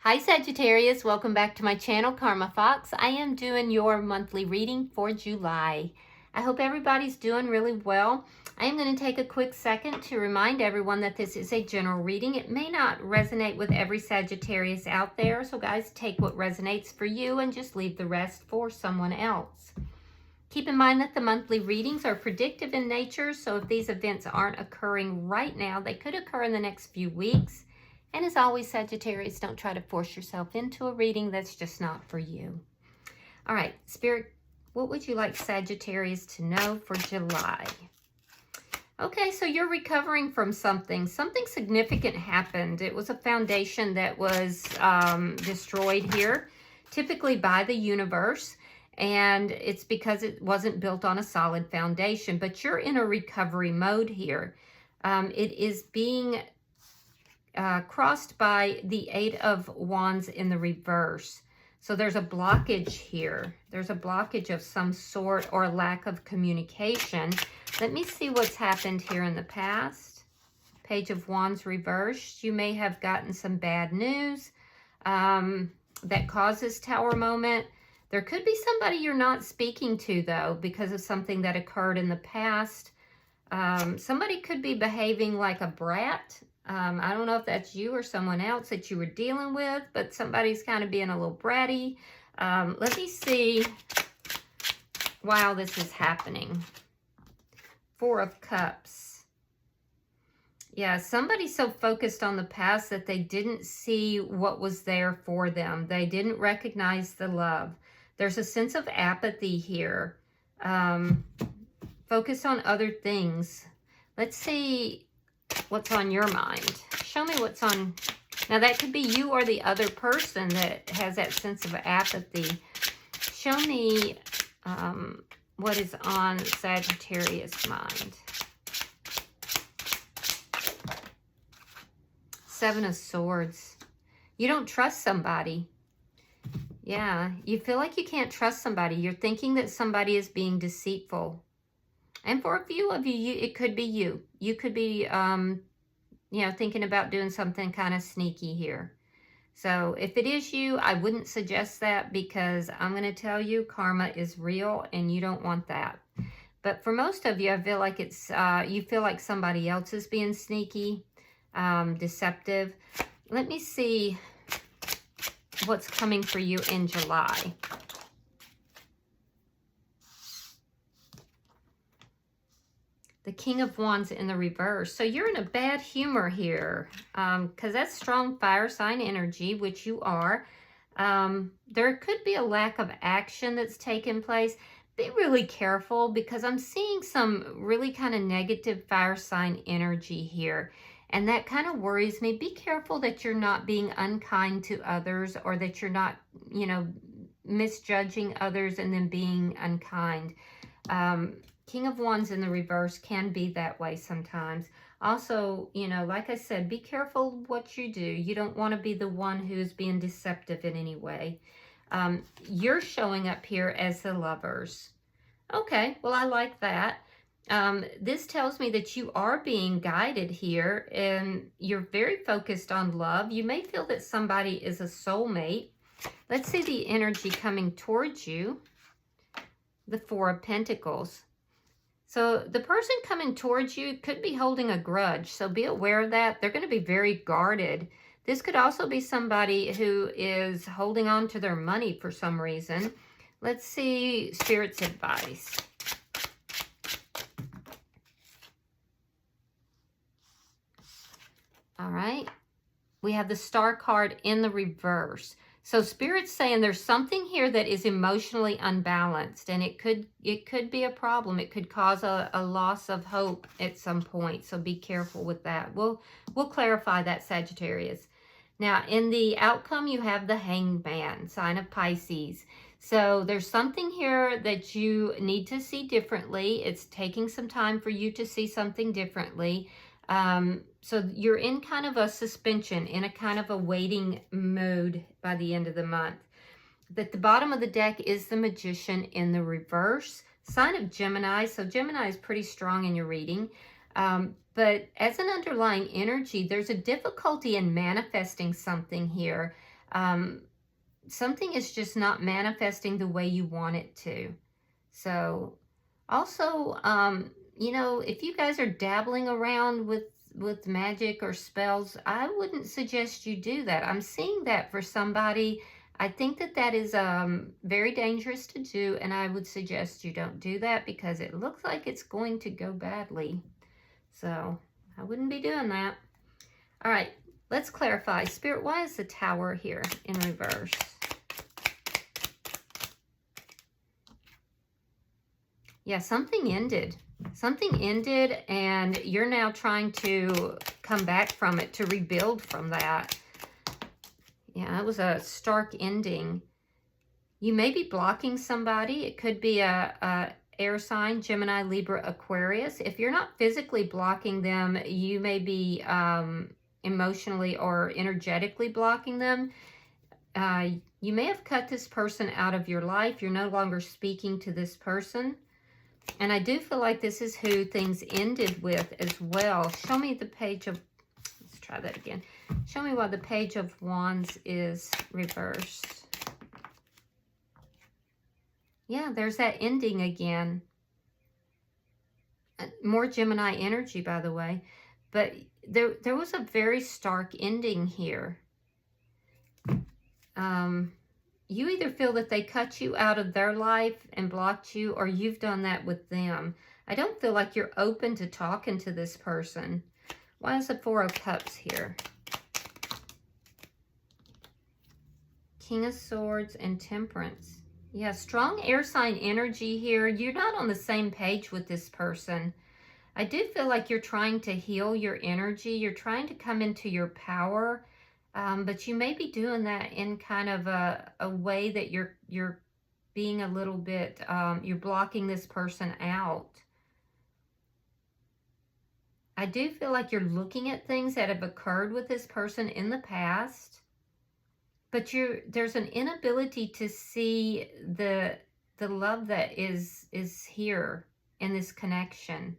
Hi Sagittarius, welcome back to my channel, Karma Fox. I am doing your monthly reading for July. I hope everybody's doing really well. I am going to take a quick second to remind everyone that this is a general reading. It may not resonate with every Sagittarius out there, so guys, take what resonates for you and just leave the rest for someone else. Keep in mind that the monthly readings are predictive in nature, so if these events aren't occurring right now, they could occur in the next few weeks. And as always, Sagittarius, don't try to force yourself into a reading that's just not for you. All right, Spirit, what would you like Sagittarius to know for July? Okay, so you're recovering from something. Something significant happened. It was a foundation that was destroyed here, typically by the universe. And it's because it wasn't built on a solid foundation. But you're in a recovery mode here. It is being crossed by the Eight of Wands in the reverse. So there's a blockage here. There's a blockage of some sort or lack of communication. Let me see what's happened here in the past. Page of Wands reversed. You may have gotten some bad news that causes Tower moment. There could be somebody you're not speaking to, though, because of something that occurred in the past. Somebody could be behaving like a brat. I don't know if that's you or someone else that you were dealing with, but somebody's kind of being a little bratty. Let me see while this is happening. Four of Cups. Yeah, somebody's so focused on the past that they didn't see what was there for them. They didn't recognize the love. There's a sense of apathy here. Focus on other things. Let's see what's on your mind. Show me what's on. Now that could be you or the other person that has that sense of apathy. Show me what is on Sagittarius' mind. Seven of Swords. You don't trust somebody. Yeah, you feel like you can't trust somebody. You're thinking that somebody is being deceitful. And for a few of you, it could be you. You could be, thinking about doing something kind of sneaky here. So if it is you, I wouldn't suggest that because I'm going to tell you karma is real and you don't want that. But for most of you, I feel like it's, you feel like somebody else is being sneaky, deceptive. Let me see what's coming for you in July. The King of Wands in the reverse. So you're in a bad humor here because that's strong fire sign energy, which you are. There could be a lack of action that's taken place. Be really careful because I'm seeing some really kind of negative fire sign energy here. And that kind of worries me. Be careful that you're not being unkind to others or that you're not, misjudging others and then being unkind. King of Wands in the reverse can be that way sometimes. Also, like I said, be careful what you do. You don't want to be the one who's being deceptive in any way. You're showing up here as the Lovers. Okay, well, I like that. This tells me that you are being guided here and you're very focused on love. You may feel that somebody is a soulmate. Let's see the energy coming towards you. The Four of Pentacles. So the person coming towards you could be holding a grudge. So be aware of that. They're going to be very guarded. This could also be somebody who is holding on to their money for some reason. Let's see Spirit's advice. All right. We have the Star card in the reverse. So Spirit's saying there's something here that is emotionally unbalanced, and it could be a problem. It could cause a loss of hope at some point. So be careful with that. We'll clarify that, Sagittarius. Now, in the outcome, you have the Hanged Man, sign of Pisces. So there's something here that you need to see differently. It's taking some time for you to see something differently. So you're in kind of a suspension, in a kind of a waiting mode by the end of the month. At the bottom of the deck is the Magician in the reverse, sign of Gemini. So Gemini is pretty strong in your reading. But as an underlying energy, there's a difficulty in manifesting something here. Something is just not manifesting the way you want it to. So also, you know, if you guys are dabbling around with magic or spells, I wouldn't suggest you do that. I'm seeing that for somebody. I think that that is very dangerous to do, and I would suggest you don't do that because it looks like it's going to go badly. So I wouldn't be doing that. All right, let's clarify. Spirit, why is the Tower here in reverse? Yeah, something ended. Something ended, and you're now trying to come back from it, to rebuild from that. Yeah, it was a stark ending. You may be blocking somebody. It could be a air sign, Gemini, Libra, Aquarius. If you're not physically blocking them, you may be emotionally or energetically blocking them. You may have cut this person out of your life. You're no longer speaking to this person. And I do feel like this is who things ended with as well. Show me the Page of... Let's try that again. Show me why the Page of Wands is reversed. Yeah, there's that ending again. More Gemini energy, by the way. But there was a very stark ending here. You either feel that they cut you out of their life and blocked you, or you've done that with them. I don't feel like you're open to talking to this person. Why is the Four of Cups here? King of Swords and Temperance. Yeah, strong air sign energy here. You're not on the same page with this person. I do feel like you're trying to heal your energy. You're trying to come into your power. But you may be doing that in kind of a way that you're being a little bit, you're blocking this person out. I do feel like you're looking at things that have occurred with this person in the past, but there's an inability to see the love that is here in this connection.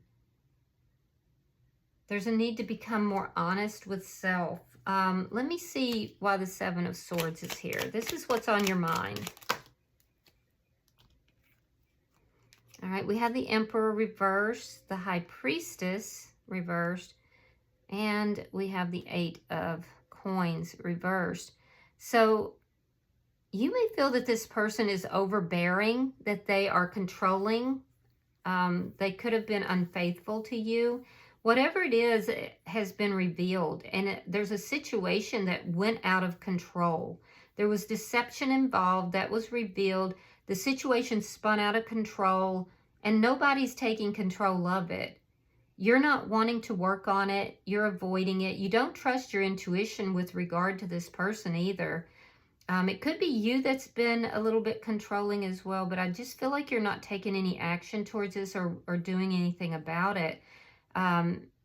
There's a need to become more honest with self. Let me see why the Seven of Swords is here. This is what's on your mind. All right, we have the Emperor reversed, the High Priestess reversed, and we have the Eight of Coins reversed. So you may feel that this person is overbearing, that they are controlling. They could have been unfaithful to you. Whatever it is, it has been revealed, and there's a situation that went out of control. There was deception involved that was revealed. The situation spun out of control, and nobody's taking control of it. You're not wanting to work on it. You're avoiding it. You don't trust your intuition with regard to this person either. It could be you that's been a little bit controlling as well, but I just feel like you're not taking any action towards this or doing anything about it.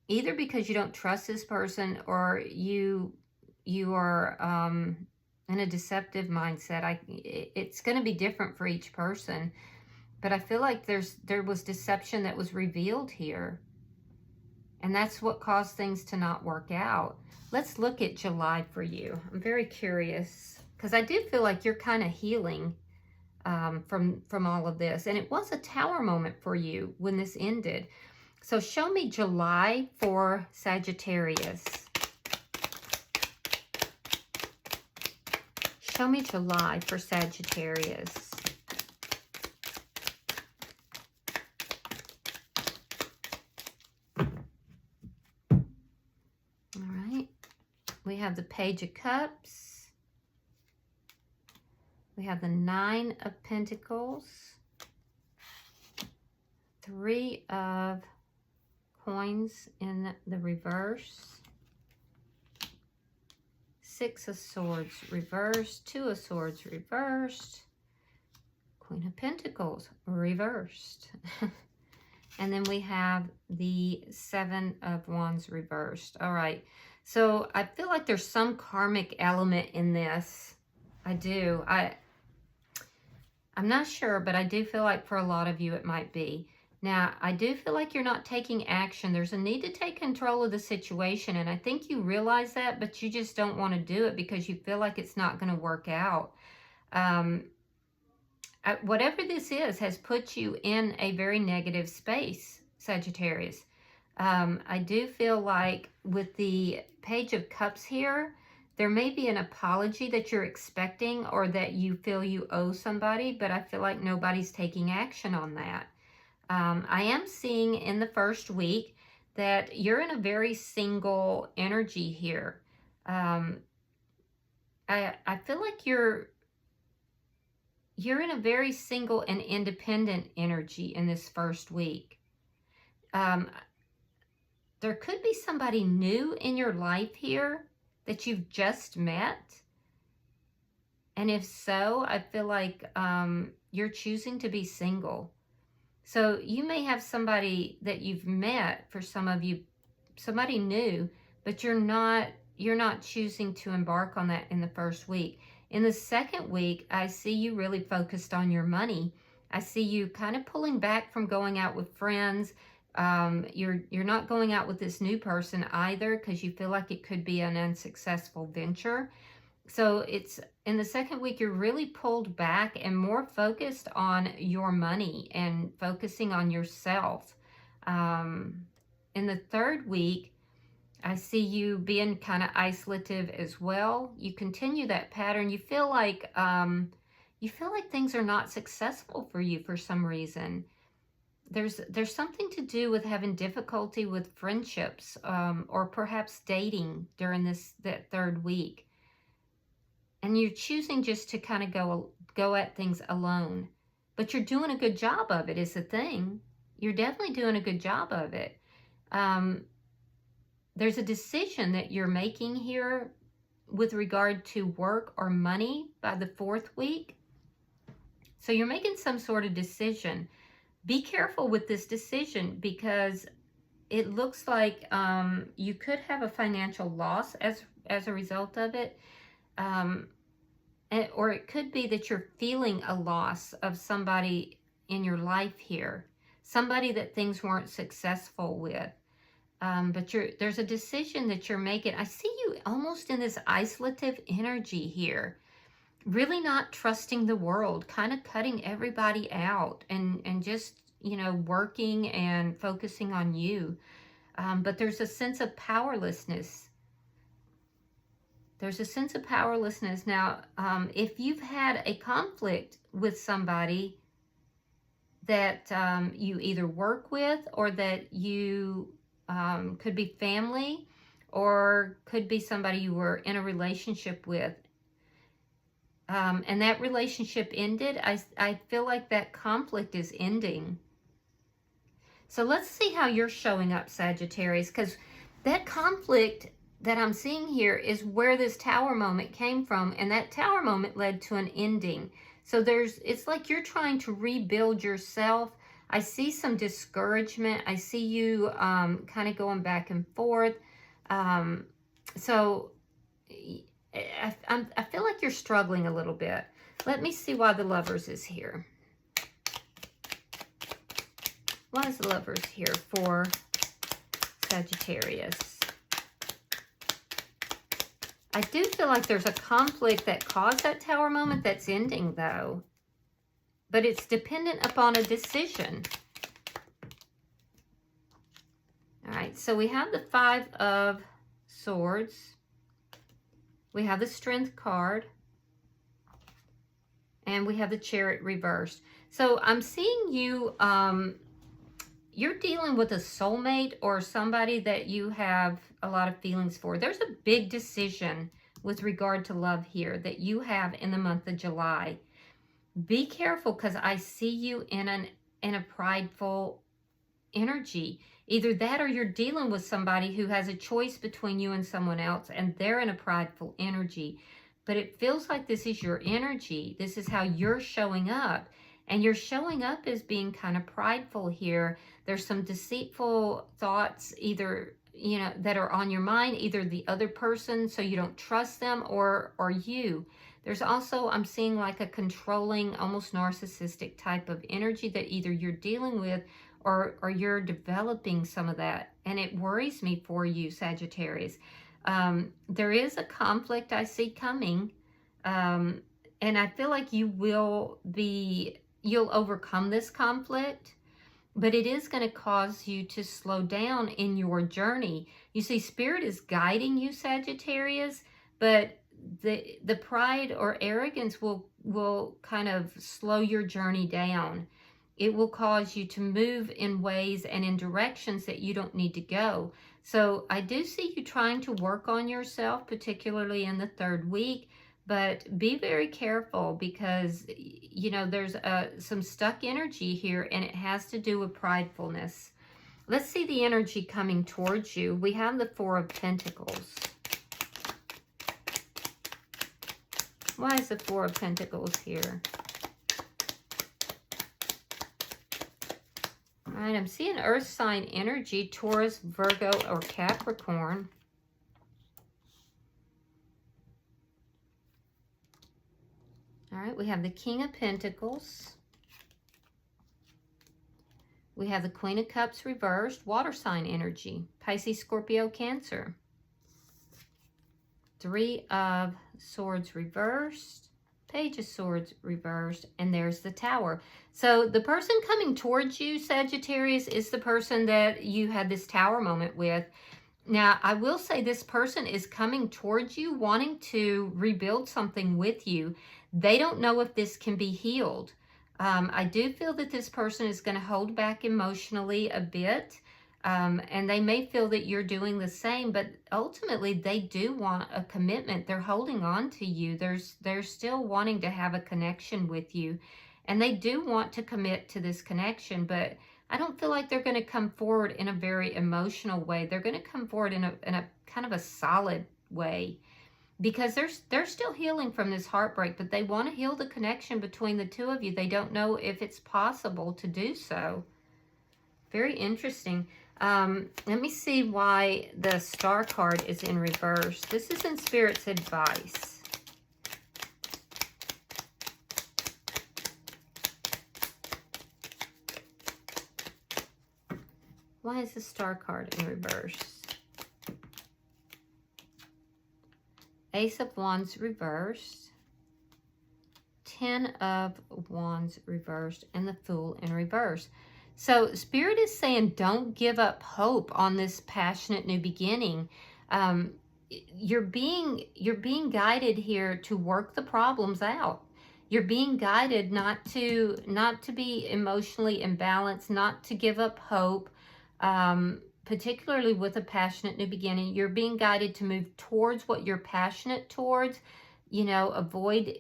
Either because you don't trust this person, or you are in a deceptive mindset. It's going to be different for each person, but I feel like there was deception that was revealed here, and that's what caused things to not work out. Let's look at July for you. I'm very curious because I do feel like you're kind of healing from all of this, and it was a Tower moment for you when this ended. So show me July for Sagittarius. Show me July for Sagittarius. All right. We have the Page of Cups. We have the Nine of Pentacles. Three of Coins in the reverse. Six of Swords reversed. Two of Swords reversed. Queen of Pentacles reversed. And then we have the Seven of Wands reversed. All right. So I feel like there's some karmic element in this. I do. I'm not sure, but I do feel like for a lot of you it might be. Now, I do feel like you're not taking action. There's a need to take control of the situation, and I think you realize that, but you just don't want to do it because you feel like it's not going to work out. Whatever this is has put you in a very negative space, Sagittarius. I do feel like with the Page of Cups here, there may be an apology that you're expecting or that you feel you owe somebody, but I feel like nobody's taking action on that. I am seeing in the first week that you're in a very single energy here. I feel like you're in a very single and independent energy in this first week. There could be somebody new in your life here that you've just met. And if so, I feel like you're choosing to be single. So you may have somebody that you've met, for some of you, somebody new, but you're not choosing to embark on that in the first week. In the second week, I see you really focused on your money. I see you kind of pulling back from going out with friends. You're not going out with this new person either because you feel like it could be an unsuccessful venture. So it's in the second week, you're really pulled back and more focused on your money and focusing on yourself. In the third week, I see you being kind of isolative as well. You continue that pattern. You feel like things are not successful for you for some reason. There's something to do with having difficulty with friendships or perhaps dating during that third week. And you're choosing just to kind of go at things alone. But you're doing a good job of it is the thing. You're definitely doing a good job of it. There's a decision that you're making here with regard to work or money by the fourth week. So you're making some sort of decision. Be careful with this decision because it looks like you could have a financial loss as a result of it. Or it could be that you're feeling a loss of somebody in your life here. Somebody that things weren't successful with. But there's a decision that you're making. I see you almost in this isolative energy here. Really not trusting the world. Kind of cutting everybody out. And just, working and focusing on you. But there's a sense of powerlessness. There's a sense of powerlessness. Now, if you've had a conflict with somebody that you either work with or that you could be family or could be somebody you were in a relationship with, and that relationship ended, I feel like that conflict is ending. So let's see how you're showing up, Sagittarius, because that conflict that I'm seeing here is where this tower moment came from, and that tower moment led to an ending. So it's like you're trying to rebuild yourself. I see some discouragement. I see you kind of going back and forth. So I feel like you're struggling a little bit. Let me see why the Lovers is here. Why is the Lovers here for Sagittarius? I do feel like there's a conflict that caused that tower moment that's ending, though. But it's dependent upon a decision. All right, so we have the Five of Swords. We have the Strength card. And we have the Chariot reversed. So I'm seeing you, you're dealing with a soulmate or somebody that you have a lot of feelings for. There's a big decision with regard to love here that you have in the month of July. Be careful because I see you in a prideful energy. Either that or you're dealing with somebody who has a choice between you and someone else and they're in a prideful energy. But it feels like this is your energy. This is how you're showing up. And you're showing up as being kind of prideful here. There's some deceitful thoughts either, that are on your mind, either the other person so you don't trust them or you. There's also, I'm seeing like a controlling, almost narcissistic type of energy that either you're dealing with or you're developing some of that. And it worries me for you, Sagittarius. There is a conflict I see coming. And I feel like you'll overcome this conflict, but it is going to cause you to slow down in your journey. You see, Spirit is guiding you, Sagittarius, but the pride or arrogance will kind of slow your journey down. It will cause you to move in ways and in directions that you don't need to go. So I do see you trying to work on yourself, particularly in the 3rd week, but be very careful because, you know, there's some stuck energy here, and it has to do with pridefulness. Let's see the energy coming towards you. We have the 4 of Pentacles. Why is the 4 of Pentacles here? All right, I'm seeing earth sign energy, Taurus, Virgo, or Capricorn. All right, we have the King of Pentacles. We have the Queen of Cups reversed, water sign energy, Pisces, Scorpio, Cancer. 3 of Swords reversed, Page of Swords reversed, and there's the Tower. So the person coming towards you, Sagittarius, is the person that you had this Tower moment with. Now, I will say this person is coming towards you wanting to rebuild something with you. They don't know if this can be healed. I do feel that this person is going to hold back emotionally a bit, and they may feel that you're doing the same, but ultimately they do want a commitment. They're holding on to you. They're still wanting to have a connection with you, and they do want to commit to this connection, but I don't feel like they're going to come forward in a very emotional way. They're going to come forward in a kind of a solid way, because they're still healing from this heartbreak, but they want to heal the connection between the two of you. They don't know if it's possible to do so. Very interesting. Let me see why the Star card is in reverse. This is in Spirit's advice. Why is the Star card in reverse? Ace of Wands reversed, 10 of Wands reversed, and the Fool in reverse. So Spirit is saying don't give up hope on this passionate new beginning. You're being guided here to work the problems out. You're being guided not to be emotionally imbalanced, not to give up hope. Particularly with a passionate new beginning, you're being guided to move towards what you're passionate towards. You know, avoid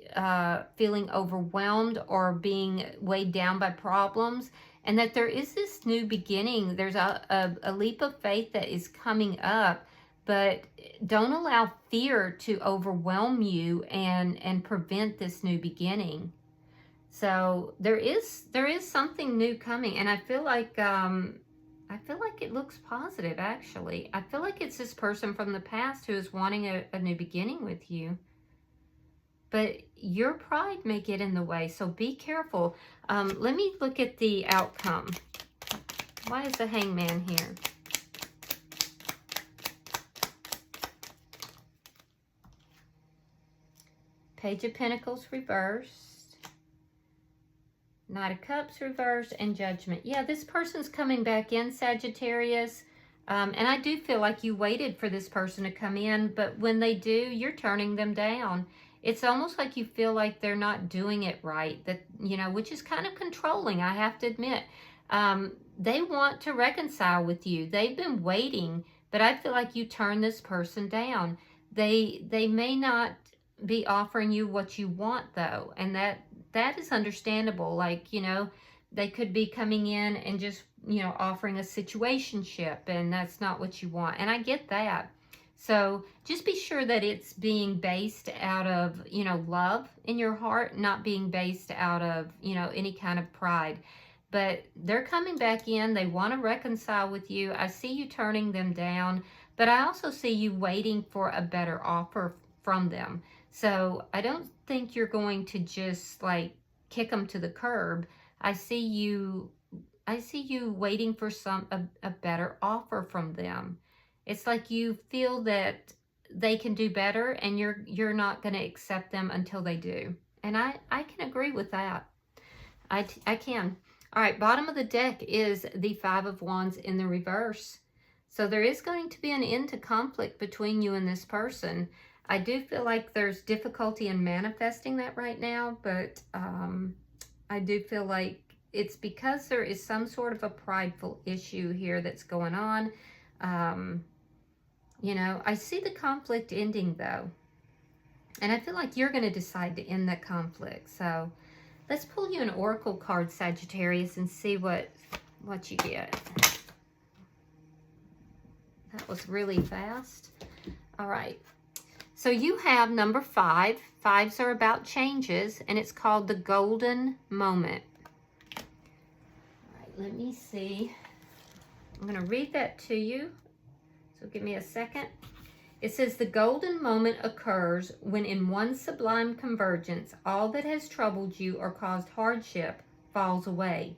feeling overwhelmed or being weighed down by problems, and that there is this new beginning. There's a leap of faith that is coming up, but don't allow fear to overwhelm you and prevent this new beginning. So there is something new coming, and I feel like it looks positive, actually. I feel like it's this person from the past who is wanting a new beginning with you. But your pride may get in the way, so be careful. Let me look at the outcome. Why is the Hangman here? Page of Pentacles reversed, Knight of Cups reversed, and Judgment. Yeah, this person's coming back in, Sagittarius. And I do feel like you waited for this person to come in, but when they do, you're turning them down. It's almost like you feel like they're not doing it right, that, you know, which is kind of controlling, I have to admit. They want to reconcile with you. They've been waiting, but I feel like you turn this person down. They may not be offering you what you want, though, and that is understandable. Like, you know, they could be coming in and just, you know, offering a situationship, and that's not what you want, and I get that. So just be sure that it's being based out of, you know, love in your heart, not being based out of, you know, any kind of pride. But they're coming back in. They want to reconcile with you. I see you turning them down, but I also see you waiting for a better offer from them. So I don't think you're going to just like kick them to the curb. I see you I see you waiting for a better offer from them. It's like you feel that they can do better and you're not going to accept them until they do. And I can agree with that. I can. All right, bottom of the deck is the Five of Wands in the reverse. So there is going to be an end to conflict between you and this person. I do feel like there's difficulty in manifesting that right now, but I do feel like it's because there is some sort of a prideful issue here that's going on. You know, I see the conflict ending though. And I feel like you're going to decide to end that conflict. So let's pull you an oracle card, Sagittarius, and see what you get. That was really fast. All right. So you have number 5. Fives are about changes, and it's called the golden moment. All right, let me see. I'm going to read that to you. So give me a second. It says, the golden moment occurs when in one sublime convergence, all that has troubled you or caused hardship falls away,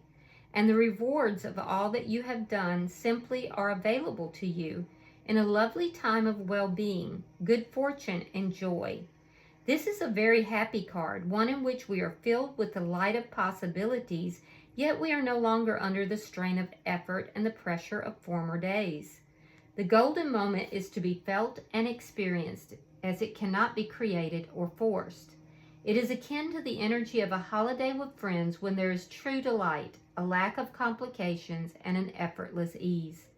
and the rewards of all that you have done simply are available to you in a lovely time of well-being, good fortune, and joy. This is a very happy card, one in which we are filled with the light of possibilities, yet we are no longer under the strain of effort and the pressure of former days. The golden moment is to be felt and experienced, as it cannot be created or forced. It is akin to the energy of a holiday with friends when there is true delight, a lack of complications, and an effortless ease.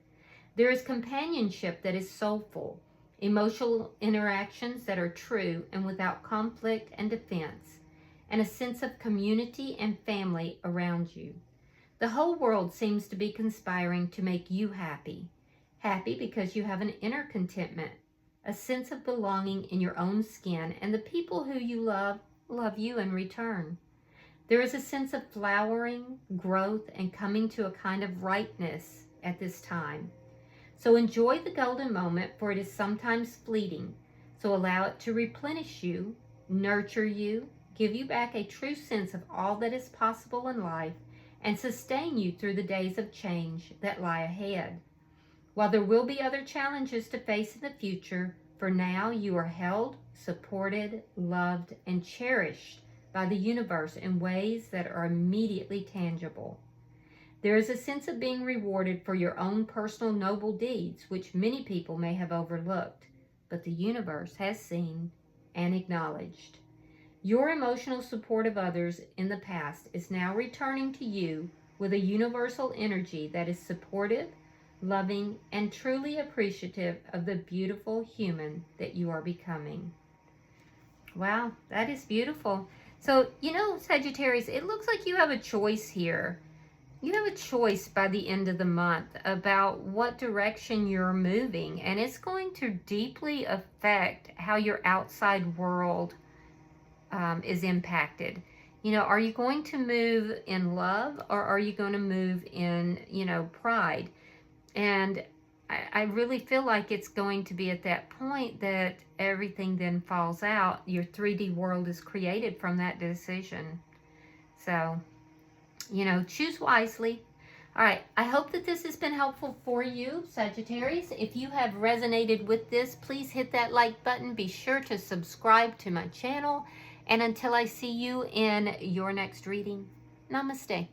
There is companionship that is soulful, emotional interactions that are true and without conflict and defense, and a sense of community and family around you. The whole world seems to be conspiring to make you happy. Happy because you have an inner contentment, a sense of belonging in your own skin, and the people who you love you in return. There is a sense of flowering, growth, and coming to a kind of ripeness at this time. So enjoy the golden moment, for it is sometimes fleeting. So allow it to replenish you, nurture you, give you back a true sense of all that is possible in life, and sustain you through the days of change that lie ahead. While there will be other challenges to face in the future, for now you are held, supported, loved, and cherished by the universe in ways that are immediately tangible. There is a sense of being rewarded for your own personal noble deeds, which many people may have overlooked, but the universe has seen and acknowledged. Your emotional support of others in the past is now returning to you with a universal energy that is supportive, loving, and truly appreciative of the beautiful human that you are becoming. Wow, that is beautiful. So, you know, Sagittarius, it looks like you have a choice here. You have a choice by the end of the month about what direction you're moving, and it's going to deeply affect how your outside world is impacted. You know, are you going to move in love, or are you going to move in, you know, pride? And I really feel like it's going to be at that point that everything then falls out. Your 3D world is created from that decision. So, you know, choose wisely. All right, I hope that this has been helpful for you, Sagittarius. If you have resonated with this, please hit that like button. Be sure to subscribe to my channel. And until I see you in your next reading, namaste.